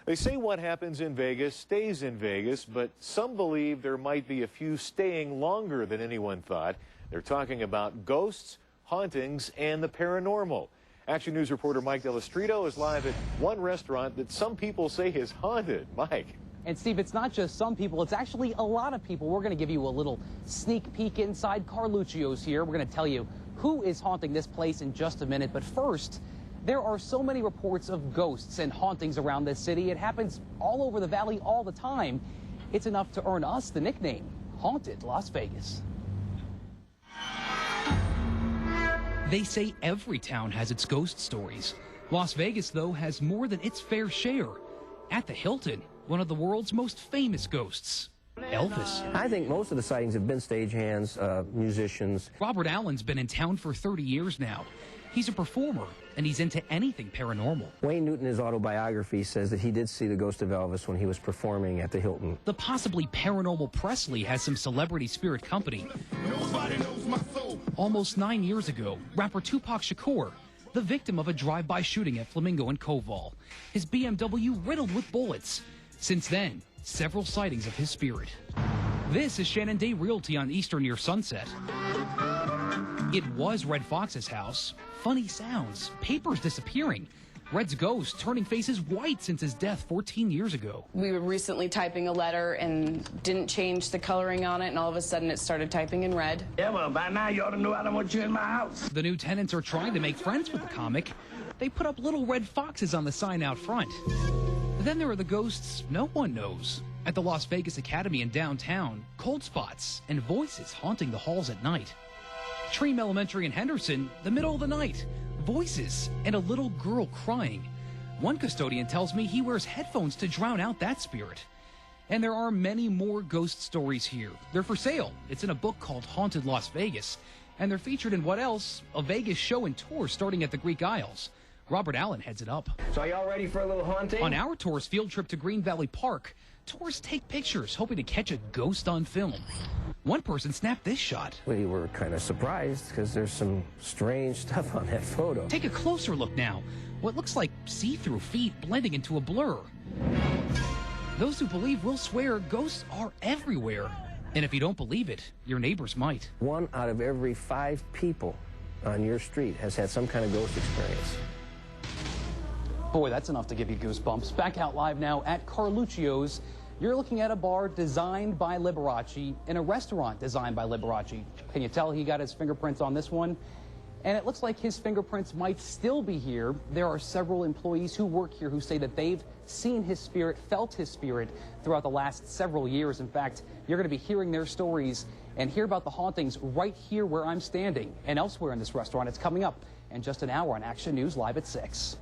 They say what happens in Vegas stays in Vegas, but some believe there might be a few staying longer than anyone thought. They're talking about ghosts, hauntings, and the paranormal. Action News reporter Mike Delestrito is live at one restaurant that some people say is haunted. Mike. And Steve, it's not just some people, it's actually a lot of people. We're going to give you a little sneak peek inside Carluccio's here. We're going to tell you who is haunting this place in just a minute. But first, there are so many reports of ghosts and hauntings around this city. It happens all over the valley all the time. It's enough to earn us the nickname, Haunted Las Vegas. They say every town has its ghost stories. Las Vegas, though, has more than its fair share. At the Hilton, one of the world's most famous ghosts, Elvis. I think most of the sightings have been stagehands, musicians. Robert Allen's been in town for 30 years now. He's a performer, and he's into anything paranormal. Wayne Newton, in his autobiography, says that he did see the ghost of Elvis when he was performing at the Hilton. The possibly paranormal Presley has some celebrity spirit company. Nobody knows my soul. Almost 9 years ago, rapper Tupac Shakur, the victim of a drive-by shooting at Flamingo and Koval. His BMW riddled with bullets. Since then, several sightings of his spirit. This is Shannon Day Realty on Eastern near Sunset. It was Red Fox's house. Funny sounds, papers disappearing. Red's ghost turning faces white since his death 14 years ago. We were recently typing a letter and didn't change the coloring on it, and all of a sudden it started typing in red. Yeah, well, by now you ought to know I don't want you in my house. The new tenants are trying to make friends with the comic. They put up little red foxes on the sign out front. Then there are the ghosts no one knows. At the Las Vegas Academy in downtown, cold spots and voices haunting the halls at night. Treem Elementary in Henderson, the middle of the night. Voices and a little girl crying. One custodian tells me he wears headphones to drown out that spirit. And there are many more ghost stories here. They're for sale. It's in a book called Haunted Las Vegas. And they're featured in what else? A Vegas show and tour starting at the Greek Isles. Robert Allen heads it up. So are y'all ready for a little haunting? On our tour's field trip to Green Valley Park, tourists take pictures hoping to catch a ghost on film. One person snapped this shot. We were kind of surprised because there's some strange stuff on that photo. Take a closer look now. What looks like see-through feet blending into a blur. Those who believe will swear ghosts are everywhere. And if you don't believe it, your neighbors might. 1 out of every 5 people on your street has had some kind of ghost experience. Boy, that's enough to give you goosebumps. Back out live now at Carluccio's. You're looking at a bar designed by Liberace and a restaurant designed by Liberace. Can you tell he got his fingerprints on this one? And it looks like his fingerprints might still be here. There are several employees who work here who say that they've seen his spirit, felt his spirit throughout the last several years. In fact, you're going to be hearing their stories and hear about the hauntings right here where I'm standing and elsewhere in this restaurant. It's coming up in just an hour on Action News Live at 6.